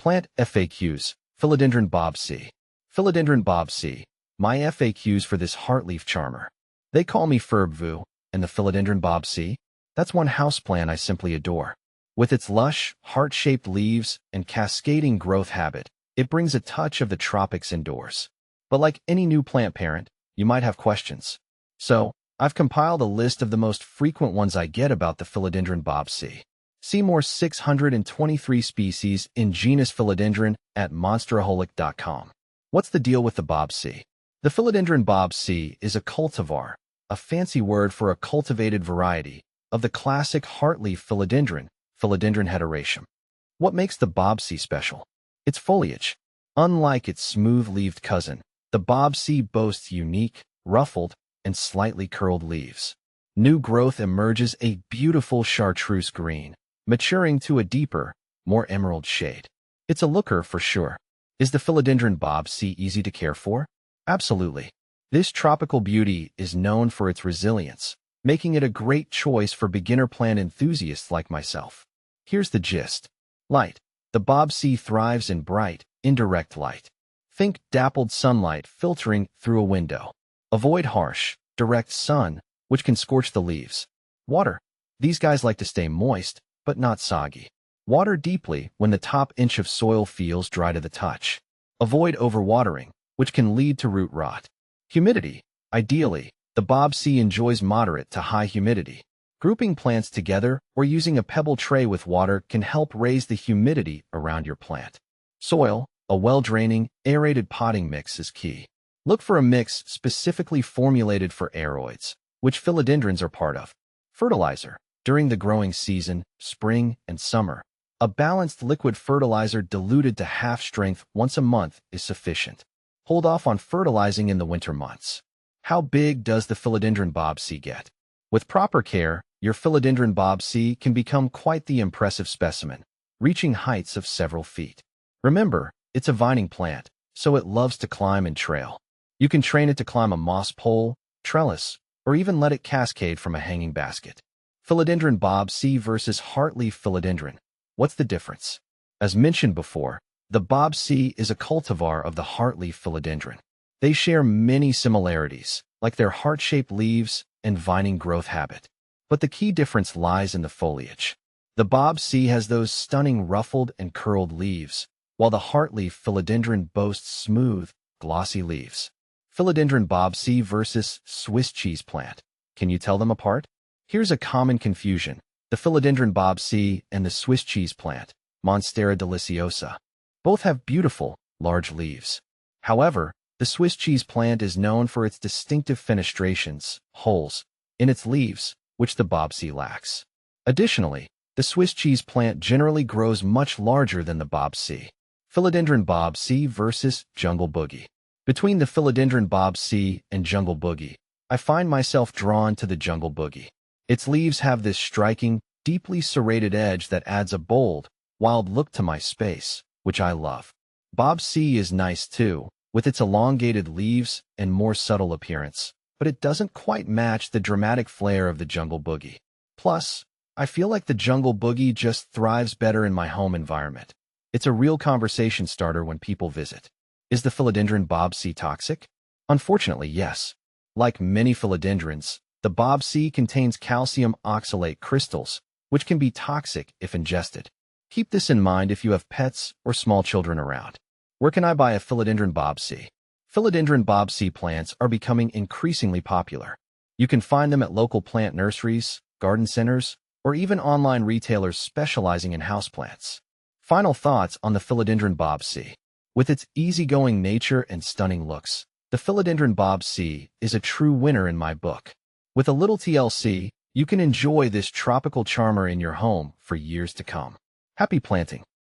Plant FAQs, Philodendron bob-C. Philodendron bob-C, my FAQs for this heartleaf charmer. They call me Ferbvu, and the Philodendron bob-C? That's one houseplant I simply adore. With its lush, heart-shaped leaves and cascading growth habit, it brings a touch of the tropics indoors. But like any new plant parent, you might have questions. So, I've compiled a list of the most frequent ones I get about the Philodendron bob-C. See more 623 species in genus Philodendron at monsteraholic.com. What's the deal with the bob-C? The Philodendron bob-C is a cultivar, a fancy word for a cultivated variety, of the classic heartleaf philodendron, Philodendron hederaceum. What makes the bob-C special? Its foliage. Unlike its smooth-leaved cousin, the bob-C boasts unique, ruffled, and slightly curled leaves. New growth emerges a beautiful chartreuse green, maturing to a deeper, more emerald shade. It's a looker for sure. Is the Philodendron bob-C easy to care for? Absolutely. This tropical beauty is known for its resilience, making it a great choice for beginner plant enthusiasts like myself. Here's the gist. Light. The bob-C thrives in bright, indirect light. Think dappled sunlight filtering through a window. Avoid harsh, direct sun, which can scorch the leaves. Water. These guys like to stay moist, but not soggy. Water deeply when the top inch of soil feels dry to the touch. Avoid overwatering, which can lead to root rot. Humidity. Ideally, the bob-C enjoys moderate to high humidity. Grouping plants together or using a pebble tray with water can help raise the humidity around your plant. Soil. A well-draining, aerated potting mix is key. Look for a mix specifically formulated for aeroids, which philodendrons are part of. Fertilizer. During the growing season, spring and summer, a balanced liquid fertilizer diluted to half strength once a month is sufficient. Hold off on fertilizing in the winter months. How big does the Philodendron bob-C get? With proper care, your Philodendron bob-C can become quite the impressive specimen, reaching heights of several feet. Remember, it's a vining plant, so it loves to climb and trail. You can train it to climb a moss pole, trellis, or even let it cascade from a hanging basket. Philodendron bob-C versus heartleaf philodendron. What's the difference? As mentioned before, the bob-C is a cultivar of the heartleaf philodendron. They share many similarities, like their heart-shaped leaves and vining growth habit. But the key difference lies in the foliage. The bob-C has those stunning ruffled and curled leaves, while the heartleaf philodendron boasts smooth, glossy leaves. Philodendron bob-C versus Swiss cheese plant. Can you tell them apart? Here's a common confusion. The Philodendron bob-C and the Swiss cheese plant, Monstera deliciosa. Both have beautiful, large leaves. However, the Swiss cheese plant is known for its distinctive fenestrations, holes, in its leaves, which the bob-C lacks. Additionally, the Swiss cheese plant generally grows much larger than the bob-C. Philodendron bob-C versus Jungle Boogie. Between the Philodendron bob-C and Jungle Boogie, I find myself drawn to the Jungle Boogie. Its leaves have this striking, deeply serrated edge that adds a bold, wild look to my space, which I love. Bob-C is nice too, with its elongated leaves and more subtle appearance, but it doesn't quite match the dramatic flair of the Jungle Boogie. Plus, I feel like the Jungle Boogie just thrives better in my home environment. It's a real conversation starter when people visit. Is the Philodendron bob-C toxic? Unfortunately, yes. Like many philodendrons, the bob-C contains calcium oxalate crystals, which can be toxic if ingested. Keep this in mind if you have pets or small children around. Where can I buy a Philodendron bob-C? Philodendron bob-C plants are becoming increasingly popular. You can find them at local plant nurseries, garden centers, or even online retailers specializing in houseplants. Final thoughts on the Philodendron bob-C. With its easygoing nature and stunning looks, the Philodendron bob-C is a true winner in my book. With a little TLC, you can enjoy this tropical charmer in your home for years to come. Happy planting!